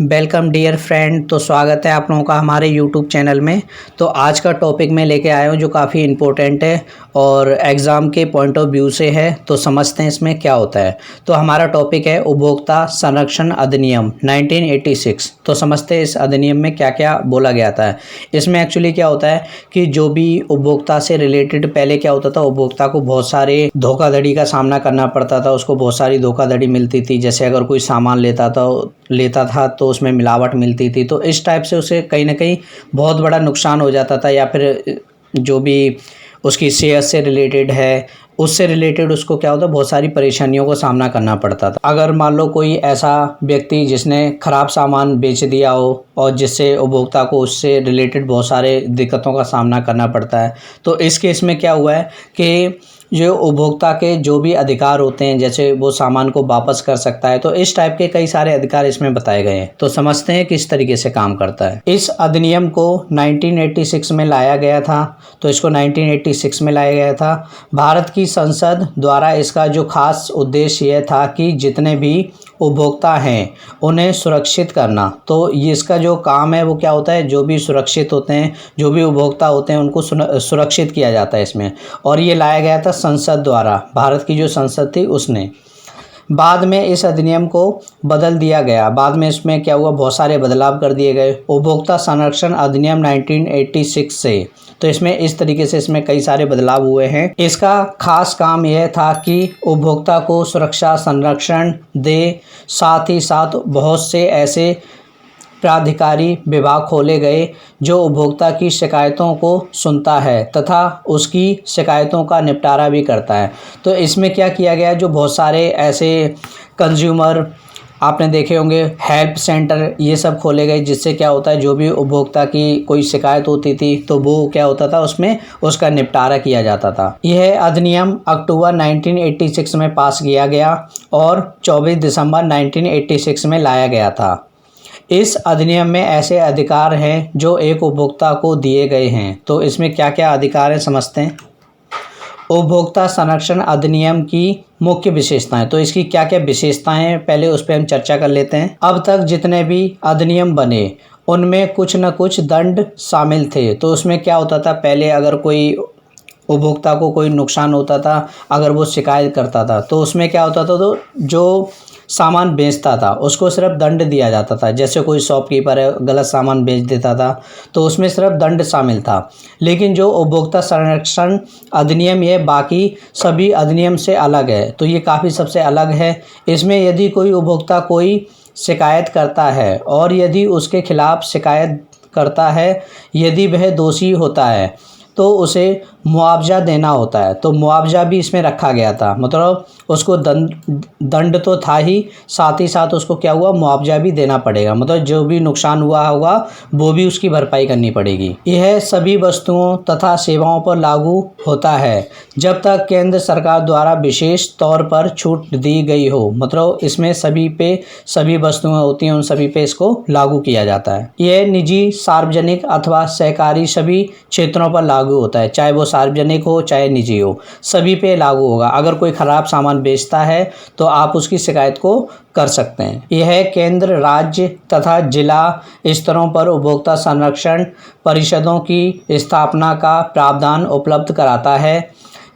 Welcome dear friend. तो स्वागत है आप लोगों का हमारे यूट्यूब चैनल में। तो आज का टॉपिक मैं लेके आया हूँ जो काफ़ी इम्पोर्टेंट है और एग्ज़ाम के पॉइंट ऑफ व्यू से है। तो समझते हैं इसमें क्या होता है। तो हमारा टॉपिक है उपभोक्ता संरक्षण अधिनियम 1986। तो समझते हैं इस अधिनियम में क्या क्या बोला गया था। इसमें एक्चुअली क्या होता है कि जो भी उपभोक्ता से रिलेटेड पहले क्या होता था, उपभोक्ता को बहुत सारे धोखाधड़ी का सामना करना पड़ता था, उसको बहुत सारी धोखाधड़ी मिलती थी। जैसे अगर कोई सामान लेता था तो उसमें मिलावट मिलती थी, तो इस टाइप से उसे कहीं ना कहीं बहुत बड़ा नुकसान हो जाता था। या फिर जो भी उसकी सेहत से रिलेटेड है उससे रिलेटेड उसको क्या होता है, बहुत सारी परेशानियों का सामना करना पड़ता था। अगर मान लो कोई ऐसा व्यक्ति जिसने ख़राब सामान बेच दिया हो और जिससे उपभोक्ता को उससे रिलेटेड बहुत सारे दिक्कतों का सामना करना पड़ता है, तो इस केस में क्या हुआ है कि जो उपभोक्ता के जो भी अधिकार होते हैं, जैसे वो सामान को वापस कर सकता है, तो इस टाइप के कई सारे अधिकार इसमें बताए गए हैं। तो समझते हैं किस तरीके से काम करता है। इस अधिनियम को 1986 में लाया गया था। तो इसको 1986 में लाया गया था। भारत की संसद द्वारा इसका जो खास उद्देश्य यह था कि जितने भी उपभोक्ता हैं उन्हें सुरक्षित करना। तो ये इसका जो काम है वो क्या होता है, जो भी सुरक्षित होते हैं, जो भी उपभोक्ता होते हैं उनको सुरक्षित किया जाता है इसमें। और ये लाया गया था संसद द्वारा, भारत की जो संसद थी उसने। बाद में इस अधिनियम को बदल दिया गया। बाद में इसमें क्या हुआ, बहुत सारे बदलाव कर दिए गए उपभोक्ता संरक्षण अधिनियम 1986 से। तो इसमें इस तरीके से इसमें कई सारे बदलाव हुए हैं। इसका खास काम यह था कि उपभोक्ता को सुरक्षा संरक्षण दे, साथ ही साथ बहुत से ऐसे प्राधिकारी विभाग खोले गए जो उपभोक्ता की शिकायतों को सुनता है तथा उसकी शिकायतों का निपटारा भी करता है। तो इसमें क्या किया गया, जो बहुत सारे ऐसे कंज्यूमर आपने देखे होंगे हेल्प सेंटर ये सब खोले गए, जिससे क्या होता है जो भी उपभोक्ता की कोई शिकायत होती थी तो वो क्या होता था उसमें उसका निपटारा किया जाता था। यह अधिनियम अक्टूबर 1986 में पास किया गया और 24 दिसंबर 1986 में लाया गया था। इस अधिनियम में ऐसे अधिकार हैं जो एक उपभोक्ता को दिए गए हैं। तो इसमें क्या क्या अधिकार हैं समझते हैं। उपभोक्ता संरक्षण अधिनियम की मुख्य विशेषताएं। तो इसकी क्या क्या विशेषताएं हैं पहले उस पर हम चर्चा कर लेते हैं। अब तक जितने भी अधिनियम बने उनमें कुछ न कुछ दंड शामिल थे। तो उसमें क्या होता था, पहले अगर कोई उपभोक्ता को कोई नुकसान होता था, अगर वो शिकायत करता था तो उसमें क्या होता था, तो जो सामान बेचता था उसको सिर्फ दंड दिया जाता था। जैसे कोई शॉपकीपर है गलत सामान बेच देता था तो उसमें सिर्फ दंड शामिल था। लेकिन जो उपभोक्ता संरक्षण अधिनियम ये बाकी सभी अधिनियम से अलग है। तो ये काफ़ी सबसे अलग है। इसमें यदि कोई उपभोक्ता कोई शिकायत करता है और यदि उसके खिलाफ शिकायत करता है, यदि वह दोषी होता है तो उसे मुआवजा देना होता है। तो मुआवजा भी इसमें रखा गया था, मतलब उसको दंड तो था ही, साथ ही साथ उसको क्या हुआ, मुआवजा भी देना पड़ेगा। मतलब जो भी नुकसान हुआ होगा वो भी उसकी भरपाई करनी पड़ेगी। यह सभी वस्तुओं तथा सेवाओं पर लागू होता है जब तक केंद्र सरकार द्वारा विशेष तौर पर छूट दी गई हो। मतलब इसमें सभी पे सभी वस्तुएं होती हैं, उन सभी पे इसको लागू किया जाता है। यह निजी, सार्वजनिक अथवा सहकारी सभी क्षेत्रों पर लागू होता है, चाहे वो सार्वजनिक हो चाहे निजी हो, सभी पे लागू होगा। अगर कोई खराब सामान बेचता है तो आप उसकी शिकायत को कर सकते हैं। यह केंद्र, राज्य तथा जिला स्तरों पर उपभोक्ता संरक्षण परिषदों की स्थापना का प्रावधान उपलब्ध कराता है,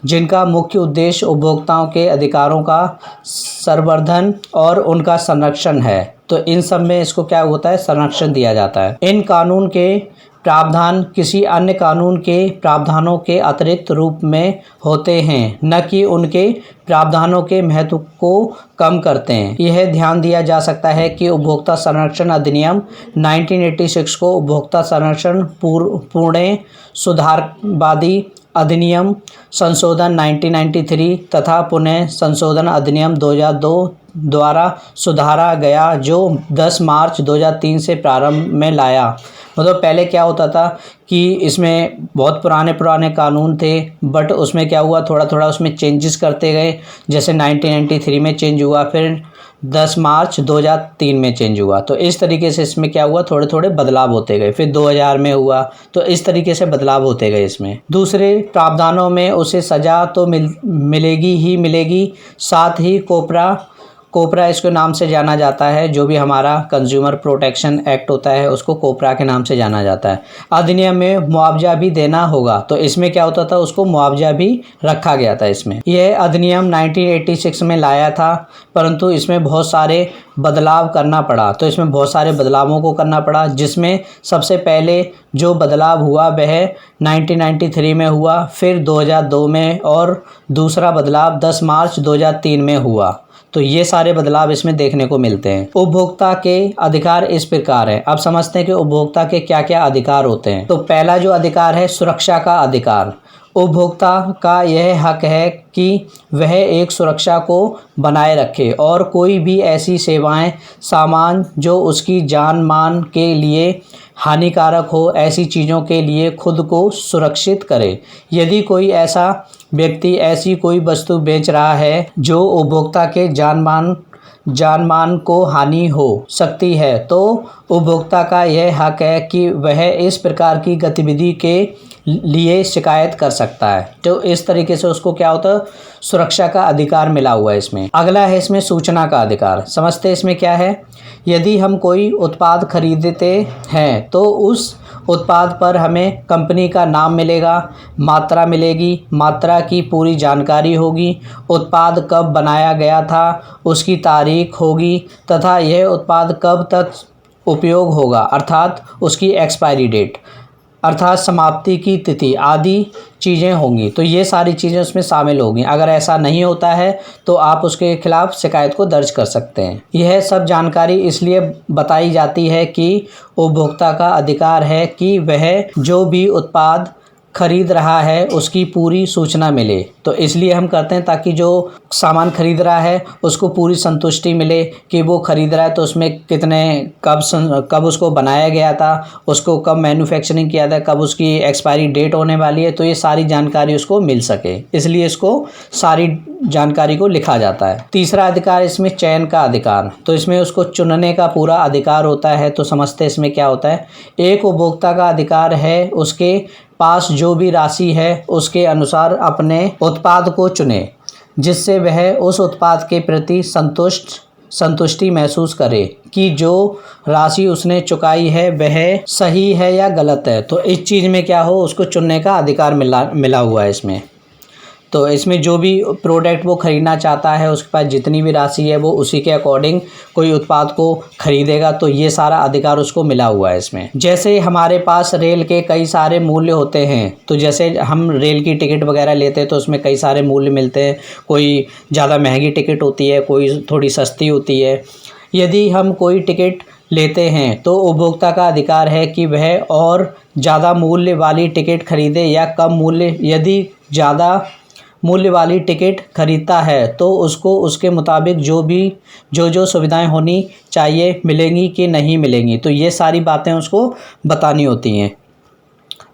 जिनका मुख्य उद्देश्य उपभोक्ताओं के अधिकारों का संवर्धन और उनका संरक्षण है। तो इन सब में इसको क्या होता है, संरक्षण दिया जाता है। इन कानून के प्रावधान किसी अन्य कानून के प्रावधानों के अतिरिक्त रूप में होते हैं, न कि उनके प्रावधानों के महत्व को कम करते हैं। यह ध्यान दिया जा सकता है कि उपभोक्ता संरक्षण अधिनियम 1986 को उपभोक्ता संरक्षण पूर्ण सुधारवादी अधिनियम संशोधन 1993 तथा पुनः संशोधन अधिनियम 2002 द्वारा सुधारा गया, जो 10 मार्च 2003 से प्रारंभ में लाया। मतलब पहले क्या होता था कि इसमें बहुत पुराने कानून थे, बट उसमें क्या हुआ, थोड़ा थोड़ा उसमें चेंजेस करते गए। जैसे 1993 में चेंज हुआ, फिर 10 मार्च 2003 में चेंज हुआ। तो इस तरीके से इसमें क्या हुआ, थोड़े थोड़े बदलाव होते गए। फिर 2000 में हुआ, तो इस तरीके से बदलाव होते गए इसमें। दूसरे प्रावधानों में उसे सज़ा तो मिलेगी ही मिलेगी, साथ ही कोपरा इसके नाम से जाना जाता है। जो भी हमारा कंज्यूमर प्रोटेक्शन एक्ट होता है उसको कोपरा के नाम से जाना जाता है। अधिनियम में मुआवजा भी देना होगा, तो इसमें क्या होता था, उसको मुआवजा भी रखा गया था। इसमें यह अधिनियम 1986 में लाया था, परंतु इसमें बहुत सारे बदलाव करना पड़ा। तो इसमें बहुत सारे बदलावों को करना पड़ा, जिसमें सबसे पहले जो बदलाव हुआ वह 1993 में हुआ, फिर 2002 में, और दूसरा बदलाव 10 मार्च 2003 में हुआ। तो ये सारे बदलाव इसमें देखने को मिलते हैं। उपभोक्ता के अधिकार इस प्रकार हैं। अब समझते हैं कि उपभोक्ता के क्या क्या अधिकार होते हैं। तो पहला जो अधिकार है, सुरक्षा का अधिकार। उपभोक्ता का यह हक है कि वह एक सुरक्षा को बनाए रखे और कोई भी ऐसी सेवाएं, सामान जो उसकी जान मान के लिए हानिकारक हो, ऐसी चीज़ों के लिए खुद को सुरक्षित करे। यदि कोई ऐसा व्यक्ति ऐसी कोई वस्तु बेच रहा है जो उपभोक्ता के जान मान को हानि हो सकती है, तो उपभोक्ता का यह हक है कि वह इस प्रकार की गतिविधि के लिए शिकायत कर सकता है। तो इस तरीके से उसको क्या होता है, सुरक्षा का अधिकार मिला हुआ है इसमें। अगला है इसमें सूचना का अधिकार। समझते हैं इसमें क्या है। यदि हम कोई उत्पाद खरीदते हैं तो उस उत्पाद पर हमें कंपनी का नाम मिलेगा, मात्रा मिलेगी, मात्रा की पूरी जानकारी होगी, उत्पाद कब बनाया गया था उसकी तारीख होगी, तथा यह उत्पाद कब तक उपयोग होगा, अर्थात उसकी एक्सपायरी डेट, अर्थात समाप्ति की तिथि आदि चीज़ें होंगी। तो ये सारी चीज़ें उसमें शामिल होंगी। अगर ऐसा नहीं होता है तो आप उसके खिलाफ शिकायत को दर्ज कर सकते हैं। यह सब जानकारी इसलिए बताई जाती है कि उपभोक्ता का अधिकार है कि वह जो भी उत्पाद खरीद रहा है उसकी पूरी सूचना मिले। तो इसलिए हम करते हैं ताकि जो सामान खरीद रहा है उसको पूरी संतुष्टि मिले कि वो खरीद रहा है तो उसमें कितने कब उसको बनाया गया था, उसको कब मैन्युफैक्चरिंग किया था, कब उसकी एक्सपायरी डेट होने वाली है, तो ये सारी जानकारी उसको मिल सके, इसलिए इसको सारी जानकारी को लिखा जाता है। तीसरा अधिकार इसमें चयन का अधिकार। तो इसमें उसको चुनने का पूरा अधिकार होता है। तो समझते हैं इसमें क्या होता है। एक उपभोक्ता का अधिकार है उसके पास जो भी राशि है उसके अनुसार अपने उत्पाद को चुने, जिससे वह उस उत्पाद के प्रति संतुष्टि महसूस करे कि जो राशि उसने चुकाई है वह सही है या गलत है। तो इस चीज़ में क्या हो, उसको चुनने का अधिकार मिला हुआ है इसमें। तो इसमें जो भी प्रोडक्ट वो ख़रीदना चाहता है उसके पास जितनी भी राशि है वो उसी के अकॉर्डिंग कोई उत्पाद को खरीदेगा। तो ये सारा अधिकार उसको मिला हुआ है इसमें। जैसे हमारे पास रेल के कई सारे मूल्य होते हैं, तो जैसे हम रेल की टिकट वगैरह लेते हैं तो उसमें कई सारे मूल्य मिलते हैं। कोई ज़्यादा महंगी टिकट होती है, कोई थोड़ी सस्ती होती है। यदि हम कोई टिकट लेते हैं तो उपभोक्ता का अधिकार है कि वह और ज़्यादा मूल्य वाली टिकट खरीदे या कम मूल्य। यदि ज़्यादा मूल्य वाली टिकट खरीदता है तो उसको उसके मुताबिक जो सुविधाएं होनी चाहिए मिलेंगी कि नहीं मिलेंगी, तो ये सारी बातें उसको बतानी होती हैं।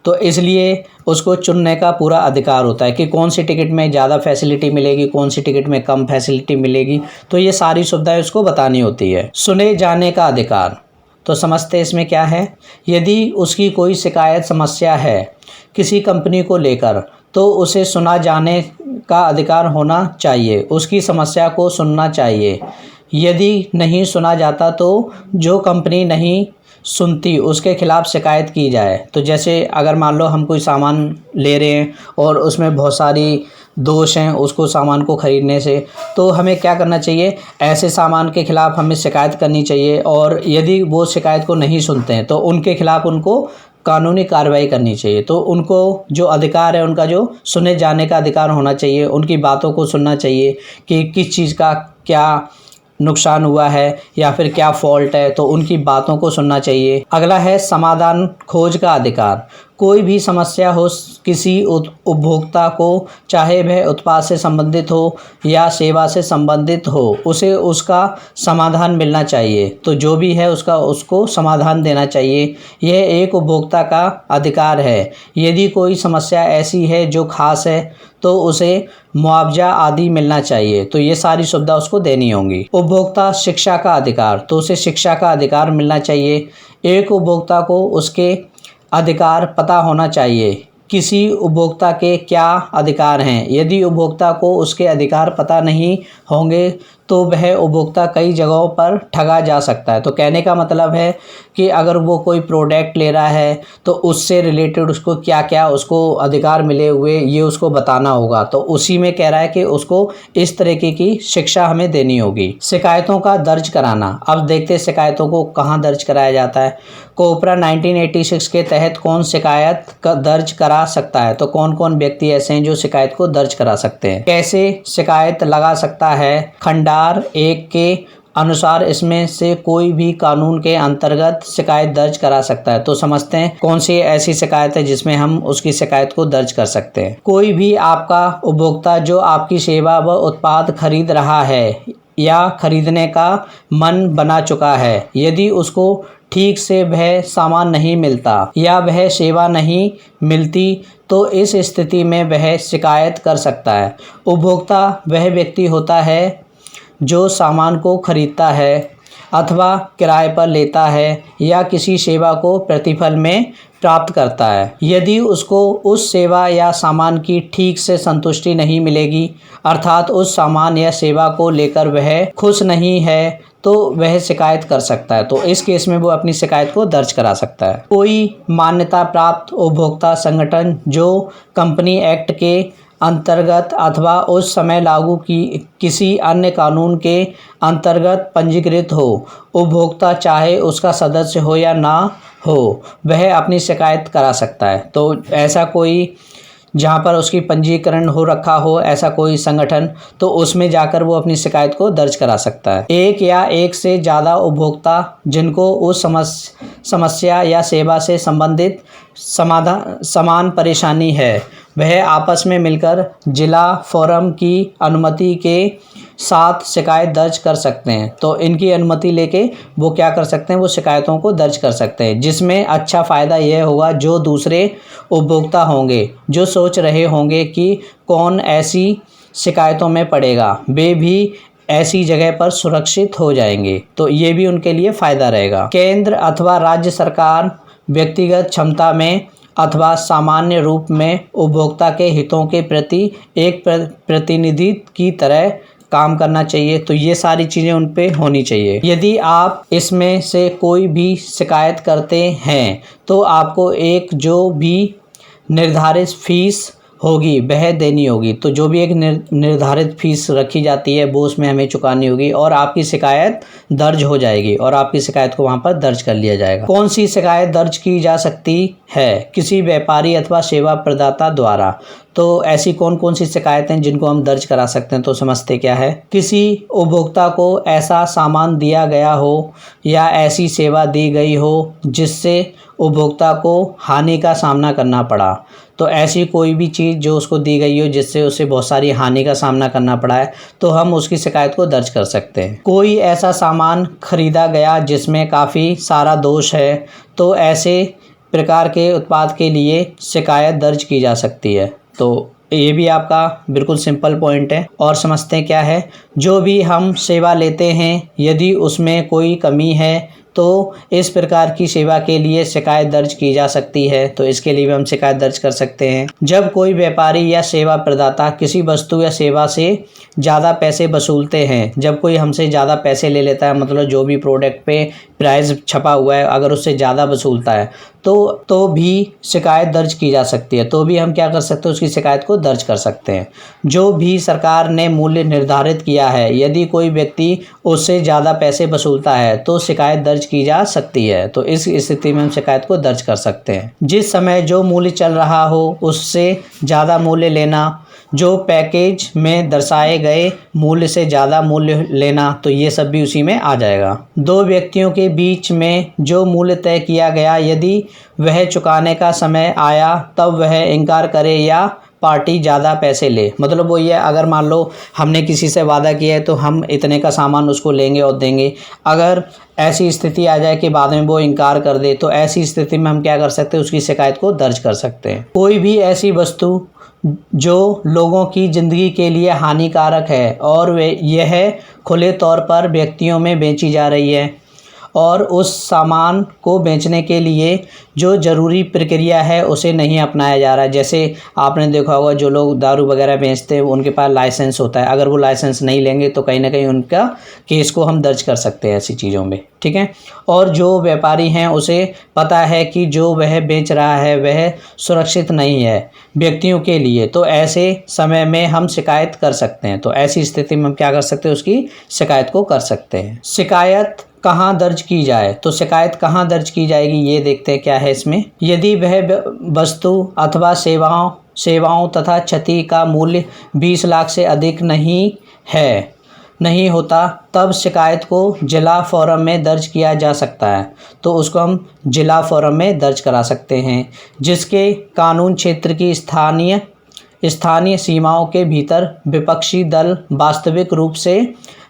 तो इसलिए उसको चुनने का पूरा अधिकार होता है कि कौन सी टिकट में ज़्यादा फैसिलिटी मिलेगी, कौन सी टिकट में कम फैसिलिटी मिलेगी। तो ये सारी सुविधाएं उसको बतानी होती है। सुने जाने का अधिकार। तो समझते हैं इसमें क्या है। यदि उसकी कोई शिकायत समस्या है किसी कंपनी को लेकर तो उसे सुना जाने का अधिकार होना चाहिए, उसकी समस्या को सुनना चाहिए। यदि नहीं सुना जाता तो जो कंपनी नहीं सुनती उसके खिलाफ शिकायत की जाए। तो जैसे अगर मान लो हम कोई सामान ले रहे हैं और उसमें बहुत सारी दोष हैं उसको सामान को ख़रीदने से, तो हमें क्या करना चाहिए, ऐसे सामान के खिलाफ हमें शिकायत करनी चाहिए। और यदि वो शिकायत को नहीं सुनते हैं तो उनके खिलाफ उनको कानूनी कार्रवाई करनी चाहिए। तो उनको जो अधिकार है उनका जो सुने जाने का अधिकार होना चाहिए, उनकी बातों को सुनना चाहिए कि किस चीज़ का क्या नुकसान हुआ है या फिर क्या फॉल्ट है, तो उनकी बातों को सुनना चाहिए। अगला है समाधान खोज का अधिकार। कोई भी समस्या हो किसी उपभोक्ता को, चाहे वह उत्पाद से संबंधित हो या सेवा से संबंधित हो, उसे उसका समाधान मिलना चाहिए। तो जो भी है उसको समाधान देना चाहिए। यह एक उपभोक्ता का अधिकार है। यदि कोई समस्या ऐसी है जो खास है तो उसे मुआवजा आदि मिलना चाहिए। तो ये सारी सुविधा उसको देनी होंगी। उपभोक्ता शिक्षा का अधिकार। तो उसे शिक्षा का अधिकार मिलना चाहिए। एक उपभोक्ता को उसके अधिकार पता होना चाहिए किसी उपभोक्ता के क्या अधिकार हैं। यदि उपभोक्ता को उसके अधिकार पता नहीं होंगे तो वह उपभोक्ता कई जगहों पर ठगा जा सकता है। तो कहने का मतलब है कि अगर वो कोई प्रोडक्ट ले रहा है तो उससे रिलेटेड उसको क्या क्या उसको अधिकार मिले हुए ये उसको बताना होगा। तो उसी में कह रहा है कि उसको इस तरीके की शिक्षा हमें देनी होगी। शिकायतों का दर्ज कराना। अब देखते हैं शिकायतों को कहाँ दर्ज कराया जाता है। कोपरा 1986 के तहत कौन शिकायत दर्ज करा सकता है। तो कौन कौन व्यक्ति ऐसे हैं जो शिकायत को दर्ज करा सकते हैं। कैसे शिकायत लगा सकता है। खंडार 1 के अनुसार इसमें से कोई भी कानून के अंतर्गत शिकायत दर्ज करा सकता है। तो समझते हैं कौन सी ऐसी शिकायत है जिसमें हम उसकी शिकायत को दर्ज कर सकते हैं। कोई भी आपका उपभोक्ता जो आपकी सेवा व उत्पाद खरीद रहा है या खरीदने का मन बना चुका है, यदि उसको ठीक से वह सामान नहीं मिलता या वह सेवा नहीं मिलती तो इस स्थिति में वह शिकायत कर सकता है। उपभोक्ता वह व्यक्ति होता है जो सामान को खरीदता है अथवा किराए पर लेता है या किसी सेवा को प्रतिफल में प्राप्त करता है। यदि उसको उस सेवा या सामान की ठीक से संतुष्टि नहीं मिलेगी, अर्थात उस सामान या सेवा को लेकर वह खुश नहीं है, तो वह शिकायत कर सकता है। तो इस केस में वो अपनी शिकायत को दर्ज करा सकता है। कोई मान्यता प्राप्त उपभोक्ता संगठन जो कंपनी एक्ट के अंतर्गत अथवा उस समय लागू की किसी अन्य कानून के अंतर्गत पंजीकृत हो, उपभोक्ता चाहे उसका सदस्य हो या ना हो, वह अपनी शिकायत करा सकता है। तो ऐसा कोई जहाँ पर उसकी पंजीकरण हो रखा हो ऐसा कोई संगठन, तो उसमें जाकर वो अपनी शिकायत को दर्ज करा सकता है। एक या एक से ज़्यादा उपभोक्ता जिनको उस समस्या या सेवा से संबंधित समान परेशानी है, वह आपस में मिलकर जिला फोरम की अनुमति के साथ शिकायत दर्ज कर सकते हैं। तो इनकी अनुमति लेके वो क्या कर सकते हैं, वो शिकायतों को दर्ज कर सकते हैं, जिसमें अच्छा फ़ायदा यह होगा जो दूसरे उपभोक्ता होंगे जो सोच रहे होंगे कि कौन ऐसी शिकायतों में पड़ेगा, वे भी ऐसी जगह पर सुरक्षित हो जाएंगे। तो ये भी उनके लिए फ़ायदा रहेगा। केंद्र अथवा राज्य सरकार व्यक्तिगत क्षमता में अथवा सामान्य रूप में उपभोक्ता के हितों के प्रति एक प्रतिनिधि की तरह काम करना चाहिए। तो ये सारी चीज़ें उन पे होनी चाहिए। यदि आप इसमें से कोई भी शिकायत करते हैं तो आपको एक जो भी निर्धारित फीस होगी वह देनी होगी। तो जो भी एक निर्धारित फीस रखी जाती है वो उसमें हमें चुकानी होगी और आपकी शिकायत दर्ज हो जाएगी और आपकी शिकायत को वहाँ पर दर्ज कर लिया जाएगा। कौन सी शिकायत दर्ज की जा सकती है। किसी व्यापारी अथवा सेवा प्रदाता द्वारा। तो ऐसी कौन कौन सी शिकायतें जिनको हम दर्ज करा सकते हैं, तो समझते क्या है। किसी उपभोक्ता को ऐसा सामान दिया गया हो या ऐसी सेवा दी गई हो जिससे उपभोक्ता को हानि का सामना करना पड़ा। तो ऐसी कोई भी चीज़ जो उसको दी गई हो जिससे उसे बहुत सारी हानि का सामना करना पड़ा है तो हम उसकी शिकायत को दर्ज कर सकते हैं। कोई ऐसा सामान खरीदा गया जिसमें काफ़ी सारा दोष है, तो ऐसे प्रकार के उत्पाद के लिए शिकायत दर्ज की जा सकती है। तो ये भी आपका बिल्कुल सिंपल पॉइंट है। और समझते हैं क्या है। जो भी हम सेवा लेते हैं यदि उसमें कोई कमी है तो इस प्रकार की सेवा के लिए शिकायत दर्ज की जा सकती है। तो इसके लिए भी हम शिकायत दर्ज कर सकते हैं। जब कोई व्यापारी या सेवा प्रदाता किसी वस्तु या सेवा से ज़्यादा पैसे वसूलते हैं, जब कोई हमसे ज़्यादा पैसे ले लेता है, मतलब जो भी प्रोडक्ट पे प्राइस छपा हुआ है अगर उससे ज़्यादा वसूलता है तो भी शिकायत दर्ज की जा सकती है। तो भी हम क्या कर सकते हैं, उसकी शिकायत को दर्ज कर सकते हैं। जो भी सरकार ने मूल्य निर्धारित किया है यदि कोई व्यक्ति उससे ज़्यादा पैसे वसूलता है तो शिकायत दर्ज की जा सकती है। तो इस स्थिति में हम शिकायत को दर्ज कर सकते हैं। जिस समय जो मूल्य चल रहा हो उससे ज़्यादा मूल्य लेना, जो पैकेज में दर्शाए गए मूल्य से ज़्यादा मूल्य लेना, तो ये सब भी उसी में आ जाएगा। दो व्यक्तियों के बीच में जो मूल्य तय किया गया यदि वह चुकाने का समय आया तब वह इनकार करे या पार्टी ज़्यादा पैसे ले। मतलब वो ये, अगर मान लो हमने किसी से वादा किया है तो हम इतने का सामान उसको लेंगे और देंगे, अगर ऐसी स्थिति आ जाए कि बाद में वो इनकार कर दे तो ऐसी स्थिति में हम क्या कर सकते हैं, उसकी शिकायत को दर्ज कर सकते हैं। कोई भी ऐसी वस्तु जो लोगों की ज़िंदगी के लिए हानिकारक है और यह खुले तौर पर व्यक्तियों में बेची जा रही है और उस सामान को बेचने के लिए जो ज़रूरी प्रक्रिया है उसे नहीं अपनाया जा रहा है। जैसे आपने देखा होगा जो लोग दारू वगैरह बेचते हैं उनके पास लाइसेंस होता है, अगर वो लाइसेंस नहीं लेंगे तो कहीं ना कहीं उनका केस को हम दर्ज कर सकते हैं ऐसी चीज़ों में, ठीक है। और जो व्यापारी हैं उसे पता है कि जो वह बेच रहा है वह सुरक्षित नहीं है व्यक्तियों के लिए, तो ऐसे समय में हम शिकायत कर सकते हैं। तो ऐसी स्थिति में हम क्या कर सकते हैं, उसकी शिकायत को कर सकते हैं। शिकायत कहाँ दर्ज की जाए, तो शिकायत कहाँ दर्ज की जाएगी ये देखते हैं क्या है इसमें। यदि वह वस्तु अथवा सेवाओं तथा क्षति का मूल्य 20 लाख से अधिक नहीं होता तब शिकायत को जिला फोरम में दर्ज किया जा सकता है। तो उसको हम जिला फोरम में दर्ज करा सकते हैं, जिसके कानून क्षेत्र की स्थानीय सीमाओं के भीतर विपक्षी दल वास्तविक रूप से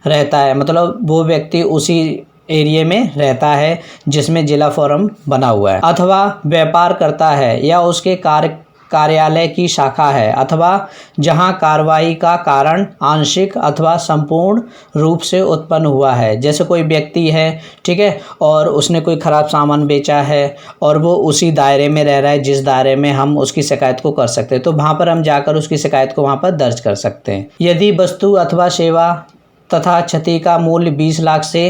रहता है, मतलब वो व्यक्ति उसी एरिया में रहता है जिसमें जिला फोरम बना हुआ है, अथवा व्यापार करता है या उसके कार्यालय की शाखा है, अथवा जहां कार्रवाई का कारण आंशिक अथवा संपूर्ण रूप से उत्पन्न हुआ है। जैसे कोई व्यक्ति है, ठीक है, और उसने कोई ख़राब सामान बेचा है और वो उसी दायरे में रह रहा है जिस दायरे में हम उसकी शिकायत को कर सकते हैं, तो वहाँ पर हम जाकर उसकी शिकायत को वहाँ पर दर्ज कर सकते हैं। यदि वस्तु अथवा सेवा तथा क्षति का मूल्य 20 लाख से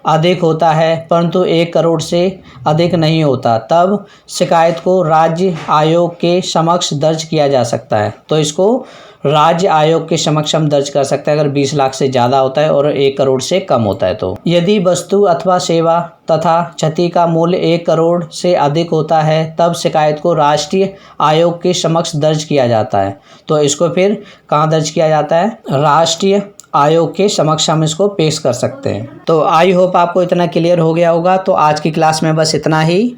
अधिक होता है परंतु 1 करोड़ से अधिक नहीं होता तब शिकायत को राज्य आयोग के समक्ष दर्ज किया जा सकता है। तो इसको राज्य आयोग के समक्ष हम दर्ज कर सकते हैं अगर 20 लाख से ज़्यादा होता है और 1 करोड़ से कम होता है। तो यदि वस्तु अथवा सेवा तथा क्षति का मूल्य 1 करोड़ से अधिक होता है तब शिकायत को राष्ट्रीय आयोग के समक्ष दर्ज किया जाता है। तो इसको फिर कहाँ दर्ज किया जाता है, राष्ट्रीय आयोग के समक्ष हम इसको पेश कर सकते हैं। तो आई होप आपको इतना क्लियर हो गया होगा। तो आज की क्लास में बस इतना ही।